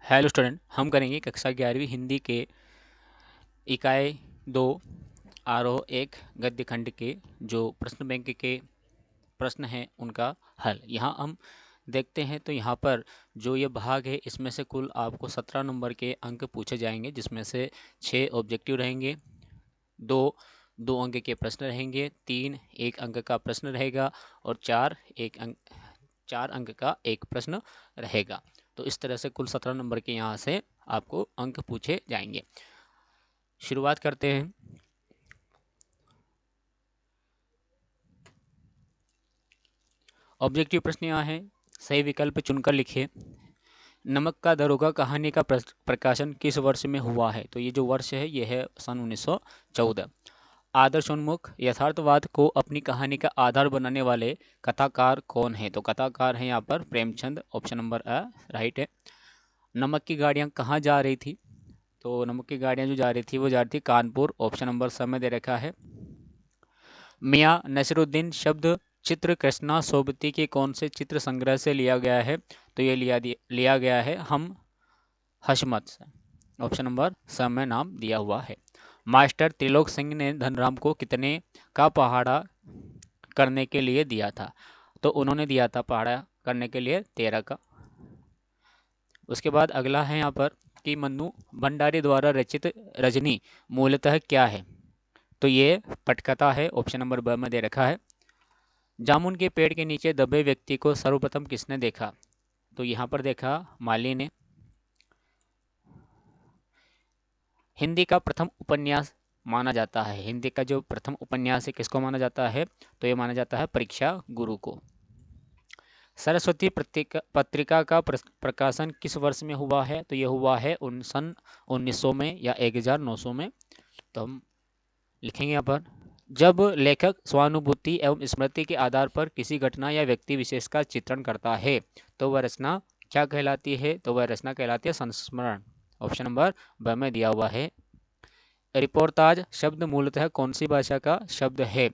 Hello student, हम करेंगे कक्षा 11वीं हिंदी के इकाई 2 आरोह एक गद्य खंड के जो प्रश्न बैंक के प्रश्न हैं उनका हल। यहाँ हम देखते हैं तो यहाँ पर जो ये भाग है इसमें से कुल आपको 17 नंबर के अंक पूछे जाएंगे, जिसमें से 6 ऑब्जेक्टिव रहेंगे, 2 अंक के प्रश्न रहेंगे, 3 1 अंक का प्रश्न रहेगा और 4 अंक का एक प्रश्न रहेगा। तो इस तरह से कुल 17 नंबर के यहाँ से आपको अंक पूछे जाएंगे। शुरुआत करते हैं। ऑब्जेक्टिव प्रश्न यहाँ है, सही विकल्प चुनकर लिखिए। नमक का दरोगा कहानी का प्रकाशन किस वर्ष में हुआ है? तो ये जो वर्ष है ये है सन 1914। आदर्शोन्मुख यथार्थवाद को अपनी कहानी का आधार बनाने वाले कथाकार कौन है? तो कथाकार है यहाँ पर Premchand, option number a right है। नमक की गाड़ियाँ कहाँ जा रही थी? तो नमक की गाड़ियाँ जो जा रही थी वो जा रही थी कानपुर, ऑप्शन नंबर स में दे रखा है। मियाँ नसीरुद्दीन शब्द चित्र कृष्णा सोबती के कौन से चित्र संग्रह से लिया गया है? तो ये लिया गया है हम हशमत से, ऑप्शन नंबर स में नाम दिया हुआ है। मास्टर त्रिलोक सिंह ने धनराम को कितने का पहाड़ा करने के लिए दिया था? तो उन्होंने दिया था पहाड़ा करने के लिए 13 का। उसके बाद अगला है यहाँ पर कि मन्नू भंडारी द्वारा रचित रजनी मूलतः क्या है? तो ये पटकथा है, ऑप्शन नंबर ब में दे रखा है। जामुन के पेड़ के नीचे दबे व्यक्ति को सर्वप्रथम किसने देखा? तो यहाँ पर देखा माली ने। हिंदी का प्रथम उपन्यास माना जाता है, हिंदी का जो प्रथम उपन्यास है किसको माना जाता है? तो ये माना जाता है परीक्षा गुरु को। सरस्वती पत्रिका का प्रकाशन किस वर्ष में हुआ है? तो ये हुआ है सन 1900 में या 1900 में। तो हम लिखेंगे यहाँ पर, जब लेखक स्वानुभूति एवं स्मृति के आधार पर किसी घटना या व्यक्ति विशेष का चित्रण करता है तो वह रचना क्या कहलाती है? तो वह रचना कहलाती है संस्मरण, ऑप्शन नंबर ब में दिया हुआ है। रिपोर्टाज शब्द मूलतः कौन सी भाषा का शब्द है?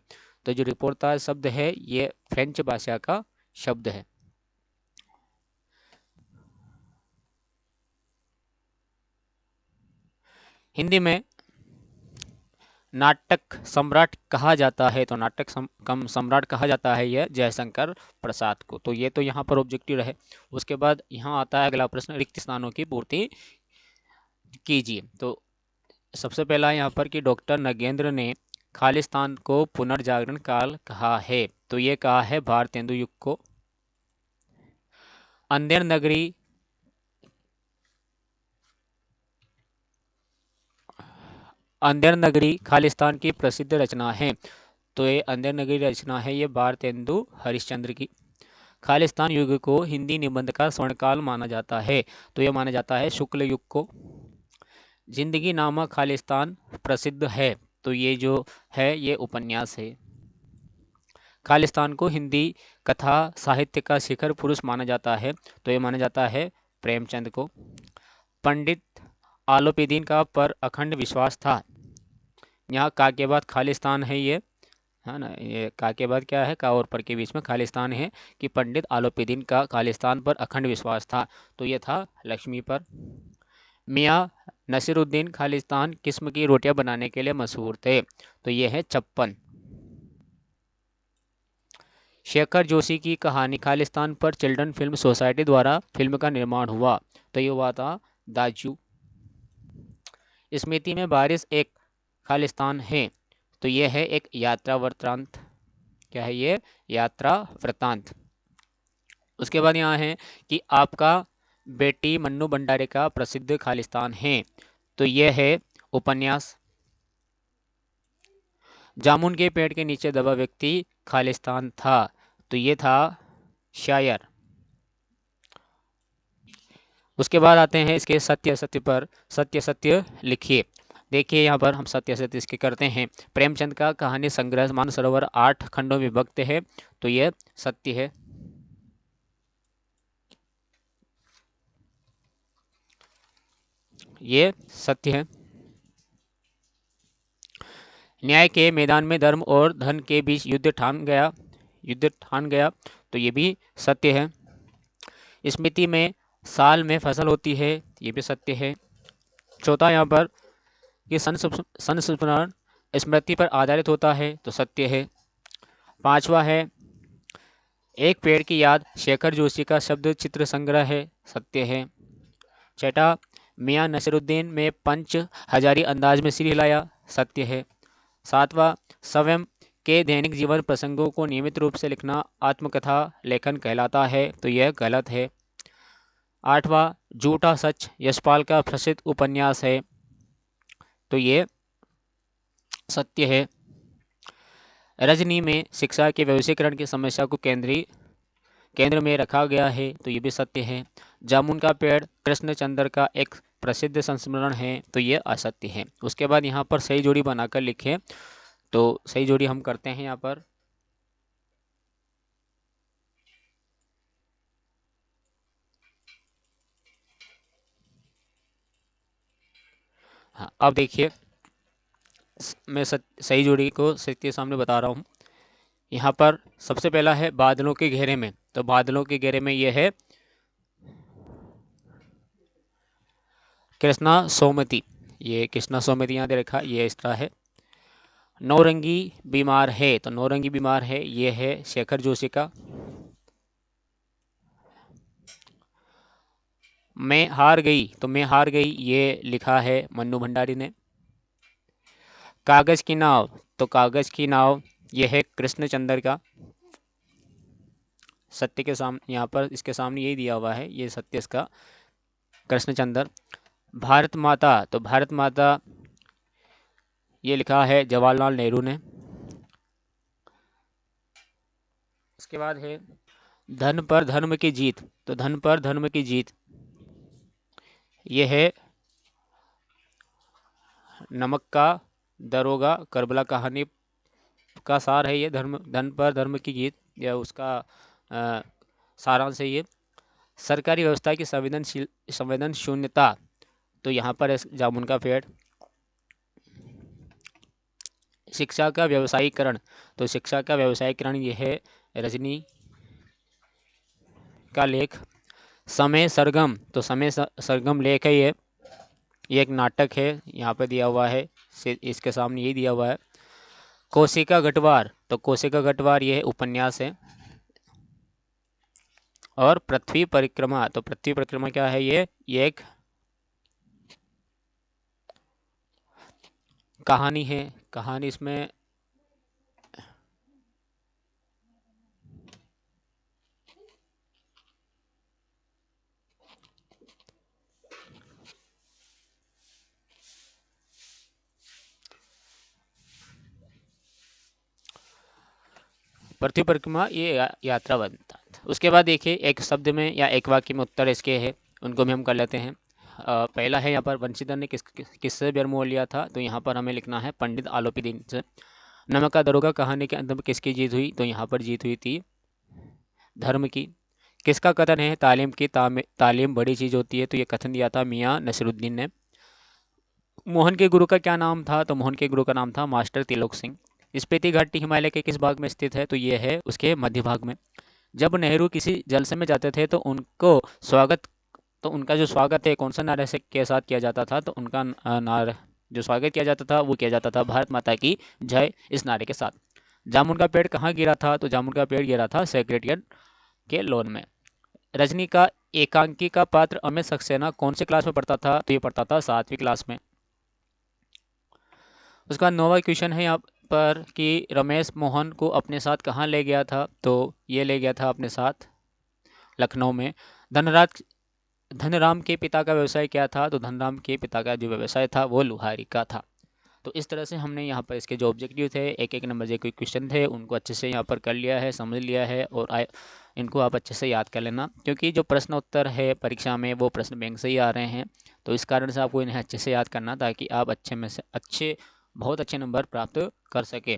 तो जो रिपोर्टाज शब्द है ये फ्रेंच भाषा का शब्द है। हिंदी में नाटक सम्राट कहा जाता है, तो नाटक सम्राट कहा जाता है यह जयशंकर प्रसाद को। तो ये तो यहाँ पर ऑब्जेक्टिव रहे। उसके बाद यहाँ आता है अगला प्रश्न, रिक्त स्थानों की पूर्ति कीजिए। तो सबसे पहला यहाँ पर कि डॉक्टर नगेंद्र ने खालिस्तान को पुनर्जागरण काल कहा है, तो ये कहा है भारतेंदु युग को। अंधेर नगरी खालिस्तान की प्रसिद्ध रचना है, तो ये अंधेर नगरी रचना है ये भारतेंदु हरिश्चंद्र की। खालिस्तान युग को हिंदी निबंध का स्वर्णकाल माना जाता है, तो यह माना जाता है शुक्ल युग को। जिंदगी नामा खालिस्तान प्रसिद्ध है, तो ये जो है ये उपन्यास है। खालिस्तान को हिंदी कथा साहित्य का शिखर पुरुष माना जाता है, तो ये माना जाता है प्रेमचंद को। पंडित आलोपीदीन का पर अखंड विश्वास था, यहाँ का के बाद खालिस्तान है ये, है ना, ये का के बाद क्या है, का और पर के बीच में खालिस्तान है कि पंडित आलोपीदीन का खालिस्तान पर अखंड विश्वास था, तो ये था लक्ष्मी पर। मियाँ नसीरुद्दीन खालिस्तान किस्म की रोटियां बनाने के लिए मशहूर थे, तो ये है 56। शेखर जोशी की कहानी खालिस्तान पर चिल्ड्रन फिल्म सोसाइटी द्वारा फिल्म का निर्माण हुआ, तो ये हुआ था दाजू। स्मृति में बारिश एक खालिस्तान है, तो ये है एक यात्रा वृत्तांत। क्या है ये? यात्रा वृत्तांत। उसके बाद यहाँ है कि आपका बेटी मन्नू भंडारी का प्रसिद्ध खालिस्तान है, तो ये है उपन्यास। जामुन के पेड़ के नीचे दबा व्यक्ति खालिस्तान था, तो ये था शायर। उसके बाद आते हैं इसके सत्य सत्य पर, सत्य सत्य लिखिए। देखिए यहाँ पर हम सत्य सत्य इसके करते हैं। प्रेमचंद का कहानी संग्रह मानसरोवर 8 खंडों में विभक्त है, तो ये सत्य है। ये सत्य है। न्याय के मैदान में धर्म और धन के बीच युद्ध ठान गया, तो ये भी सत्य है। स्मृति में साल में फसल होती है, ये भी सत्य है। चौथा यहाँ पर कि संस्मरण स्मृति पर आधारित होता है, तो सत्य है। पांचवा है एक पेड़ की याद शेखर जोशी का शब्द चित्र संग्रह है, सत्य है। छठा मियां नसरुद्दीन में पंच हजारी अंदाज में सिर हिलाया, सत्य है। सातवां स्वयं के दैनिक जीवन प्रसंगों को नियमित रूप से लिखना आत्मकथा लेखन कहलाता है, तो यह गलत है। आठवां झूठा सच यशपाल का प्रसिद्ध उपन्यास है, तो ये सत्य है। रजनी में शिक्षा के वैश्वीकरण की समस्या को केंद्र में रखा गया है, तो ये भी सत्य है। जामुन का पेड़ कृष्णचंद्र का एक प्रसिद्ध संस्मरण है, तो ये असत्य है। उसके बाद यहाँ पर सही जोड़ी बनाकर लिखें, तो सही जोड़ी हम करते हैं यहाँ पर। हाँ, अब देखिए मैं सही जोड़ी को सबके सामने बता रहा हूँ। यहाँ पर सबसे पहला है बादलों के घेरे में, तो बादलों के घेरे में यह है कृष्णा सोमती, ये कृष्णा सोमती यहाँ दे रखा, ये इस तरह है। नौरंगी बीमार है, तो नौरंगी बीमार है ये है शेखर जोशी का। मैं हार गई, तो मैं हार गई ये लिखा है मन्नू भंडारी ने। कागज की नाव, तो कागज की नाव ये है कृष्णचंद्र का। सत्य के सामने यहाँ पर इसके सामने यही दिया हुआ है, ये सत्य इसका कृष्णचंद्र। भारत माता, तो भारत माता ये लिखा है जवाहरलाल नेहरू ने। उसके बाद है धन पर धर्म की जीत, तो धन पर धर्म की जीत ये है नमक का दरोगा, करबला कहानी का सार है ये। धन पर धर्म की जीत या उसका सारांश है ये। सरकारी व्यवस्था की संवेदन शून्यता, तो यहाँ पर जामुन का पेड़। शिक्षा का व्यवसायीकरण, तो शिक्षा का व्यवसायीकरण ये है रजनी का लेख। समय सरगम, तो समय सरगम लेख है ये एक नाटक है, यहाँ पे दिया हुआ है, इसके सामने यही दिया हुआ है। कोशिका गटवार, तो कोशिका गटवार ये उपन्यास है। और पृथ्वी परिक्रमा, तो पृथ्वी परिक्रमा क्या है ये एक कहानी है। कहानी इसमें पृथ्वी परिक्रमा ये यात्रा बनता था। उसके बाद देखिए एक शब्द में या एक वाक्य में उत्तर इसके है, उनको भी हम कर लेते हैं। पहला है यहाँ पर वंशीधर ने किससे जन्म लिया था, तो यहाँ पर हमें लिखना है पंडित आलोपी दीन से। नमक का दरोगा कहानी के अंत में किसकी जीत हुई, तो यहाँ पर जीत हुई थी धर्म की। किसका कथन है तालीम बड़ी चीज़ होती है, तो ये कथन दिया था मियाँ नसरुद्दीन ने। मोहन के गुरु का क्या नाम था, तो मोहन के गुरु का नाम था मास्टर तिलोक सिंह। स्पीति घाटी हिमालय के किस भाग में स्थित है, तो ये है उसके मध्य भाग में। जब नेहरू किसी जलसे में जाते थे तो उनका जो स्वागत है कौन सा नारे से के साथ किया जाता था, तो उनका नारा जो स्वागत किया जाता था वो किया जाता था भारत माता की जय इस नारे के साथ। जामुन का पेड़ कहाँ गिरा था, तो जामुन का पेड़ गिरा था सेक्रेटरिएट के लॉन में। रजनी का एकांकी का पात्र अमित सक्सेना कौन से क्लास में पढ़ता था, तो ये पढ़ता था 7वीं क्लास में। उसका नौवा क्वेश्चन है यहाँ पर कि रमेश मोहन को अपने साथ कहाँ ले गया था, तो ये ले गया था अपने साथ लखनऊ में। धनराम के पिता का व्यवसाय क्या था, तो धनराम के पिता का जो व्यवसाय था वो लुहारी का था। तो इस तरह से हमने यहाँ पर इसके जो ऑब्जेक्टिव थे एक एक नंबर जो क्वेश्चन थे उनको अच्छे से यहाँ पर कर लिया है, समझ लिया है। और इनको आप अच्छे से याद कर लेना, क्योंकि जो प्रश्न उत्तर है परीक्षा में वो प्रश्न बैंक से ही आ रहे हैं। तो इस कारण से आपको इन्हें अच्छे से याद करना ताकि आप अच्छे में से अच्छे बहुत अच्छे नंबर प्राप्त कर सके।